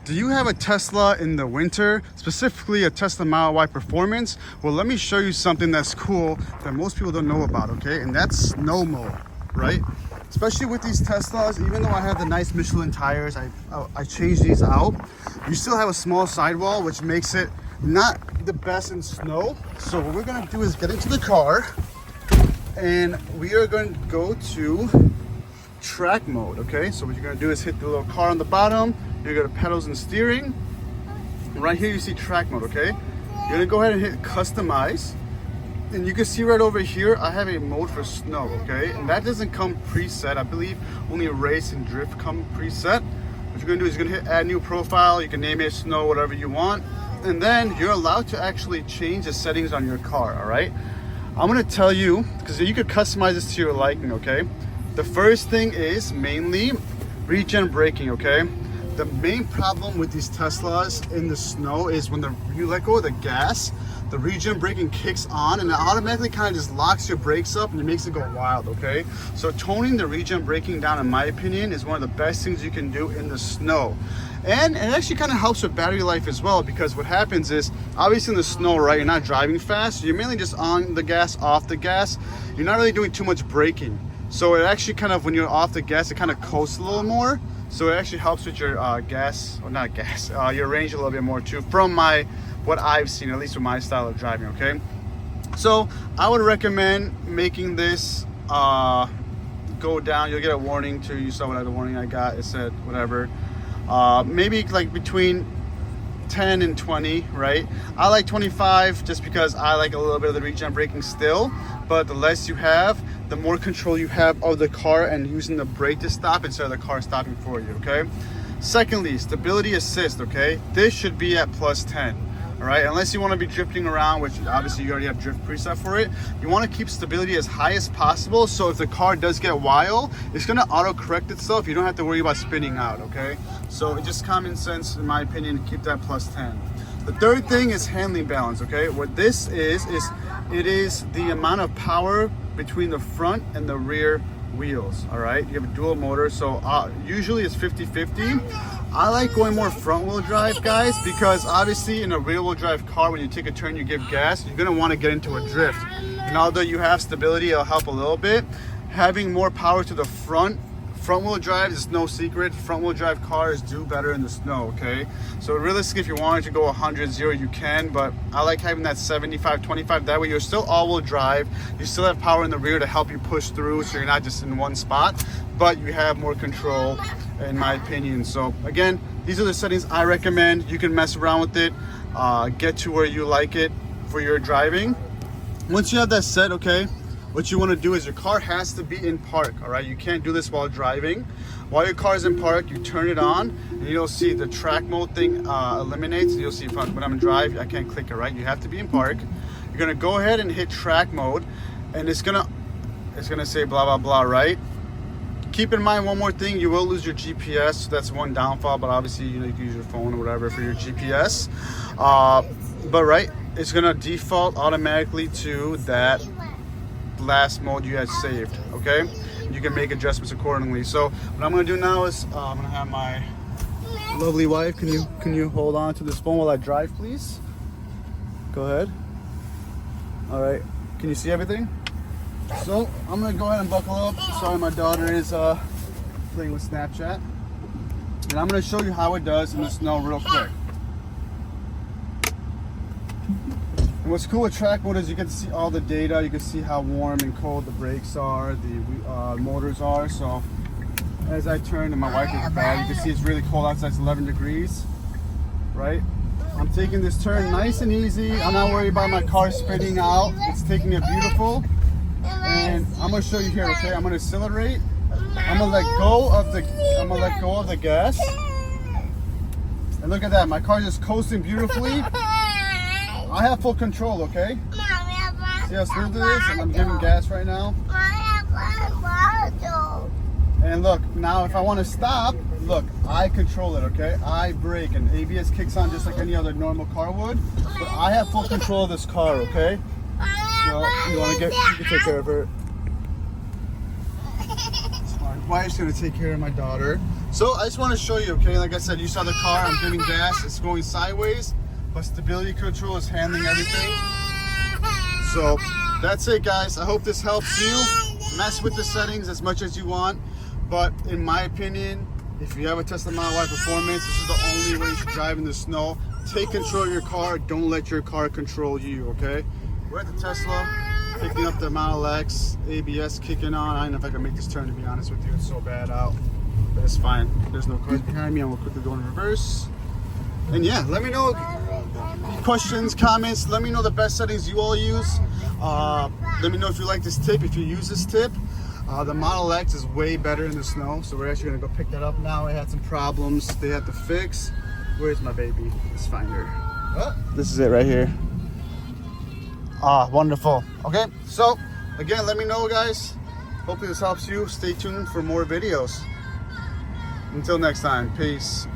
Do you have a Tesla in the winter, specifically a Tesla Model Y Performance? Well, let me show you something that's cool that most people don't know about, okay? And that's snow mode, right? Especially with these Teslas, even though I have the nice Michelin tires, I changed these out. You still have a small sidewall, which makes it not the best in snow. So what we're gonna do is get into the car and we are going to go to track mode, okay? So what you're gonna do is hit the little car on the bottom. You're gonna pedals and steering. Right here you see track mode, okay? You're gonna go ahead and hit customize. And you can see right over here, I have a mode for snow, okay? And that doesn't come preset. I believe only race and drift come preset. What you're gonna do is you're gonna hit add new profile. You can name it snow, whatever you want. And then you're allowed to actually change the settings on your car, all right? I'm gonna tell you, because you could customize this to your liking, okay? The first thing is mainly regen braking, okay? The main problem with these Teslas in the snow is when you let go of the gas, the regen braking kicks on and it automatically kind of just locks your brakes up and it makes it go wild, okay? So toning the regen braking down, in my opinion, is one of the best things you can do in the snow. And it actually kind of helps with battery life as well, because what happens is, obviously in the snow, right, you're not driving fast, so you're mainly just on the gas, off the gas. You're not really doing too much braking. So it actually kind of, when you're off the gas, it kind of coasts a little more. So it actually helps with your your range a little bit more too, from what I've seen, at least with my style of driving, okay? So I would recommend making this go down. You'll get a warning too. You saw what the warning I got. It said whatever. Maybe like between 10 and 20, right? I like 25 just because I like a little bit of the regen braking still, but the less you have, the more control you have of the car and using the brake to stop instead of the car stopping for you, okay? Secondly, stability assist, okay? This should be at plus 10, all right? Unless you want to be drifting around, which obviously you already have drift preset for it. You want to keep stability as high as possible, so if the car does get wild, it's going to auto-correct itself. You don't have to worry about spinning out, okay? So it's just common sense, in my opinion, to keep that plus 10. The third thing is handling balance, okay? What this is it is the amount of power between the front and the rear wheels, all right? You have a dual motor, so usually it's 50-50. I like going more front wheel drive, guys, because obviously in a rear wheel drive car, when you take a turn, you give gas, you're gonna wanna get into a drift. And although you have stability, it'll help a little bit. Having more power to the front wheel drive is no secret. Front wheel drive cars do better in the snow, okay? So realistically, if you wanted to go 100-0, you can, but I like having that 75-25. That way you're still all-wheel drive. You still have power in the rear to help you push through, so you're not just in one spot, but you have more control, in my opinion. So again, these are the settings I recommend. You can mess around with it, get to where you like it for your driving. Once you have that set, okay, what you want to do is your car has to be in park, all right? You can't do this while driving. While your car is in park, you turn it on and you'll see the track mode thing eliminates. You'll see when I'm in drive, I can't click it, right? You have to be in park. You're gonna go ahead and hit track mode and it's gonna say blah, blah, blah, right? Keep in mind one more thing, you will lose your GPS. So that's one downfall, but obviously you can use your phone or whatever for your GPS. But right, it's gonna default automatically to that last mode you had saved, okay? You can make adjustments accordingly. So what I'm gonna do now is I'm gonna have my lovely wife, can you hold on to this phone while I drive, please? Go ahead. All right, can you see everything? So I'm gonna go ahead and buckle up. Sorry, my daughter is playing with Snapchat. And I'm gonna show you how it does in the snow real quick. And what's cool with track mode is you get to see all the data. You can see how warm and cold the brakes are, the motors are. So as I turn, and my wife is bad, you can see it's really cold outside. It's 11 degrees, right? I'm taking this turn nice and easy. I'm not worried about my car spinning out. It's taking it beautiful. And I'm gonna show you here, okay? I'm gonna accelerate. I'm gonna let go of the gas. And look at that, my car is coasting beautifully. I have full control, okay? See how smooth it is? And I'm giving gas right now. And look, now if I want to stop, look, I control it, okay? I brake and ABS kicks on just like any other normal car would. But I have full control of this car, okay? So you can take care of her. It's fine. Wife's gonna take care of my daughter. So I just want to show you, okay, like I said, you saw the car, I'm giving gas, it's going sideways, but stability control is handling everything. So that's it, guys. I hope this helps you. Mess with the settings as much as you want, but in my opinion, if you have a Tesla Model Y Performance, this is the only way you should drive in the snow. Take control of your car, don't let your car control you, okay? We're at the Tesla, picking up the Model X, ABS kicking on. I don't know if I can make this turn, to be honest with you, it's so bad out. But it's fine. There's no cars behind me. I'm gonna quickly go in reverse. And yeah, let me know questions, comments. Let me know the best settings you all use. Let me know if you like this tip, if you use this tip. The Model X is way better in the snow, so we're actually gonna go pick that up now. It had some problems they had to fix. Where's my baby? Let's find her. Oh, this is it right here. Wonderful. Okay, so again, let me know, guys. Hopefully this helps you. Stay tuned for more videos. Until next time, peace.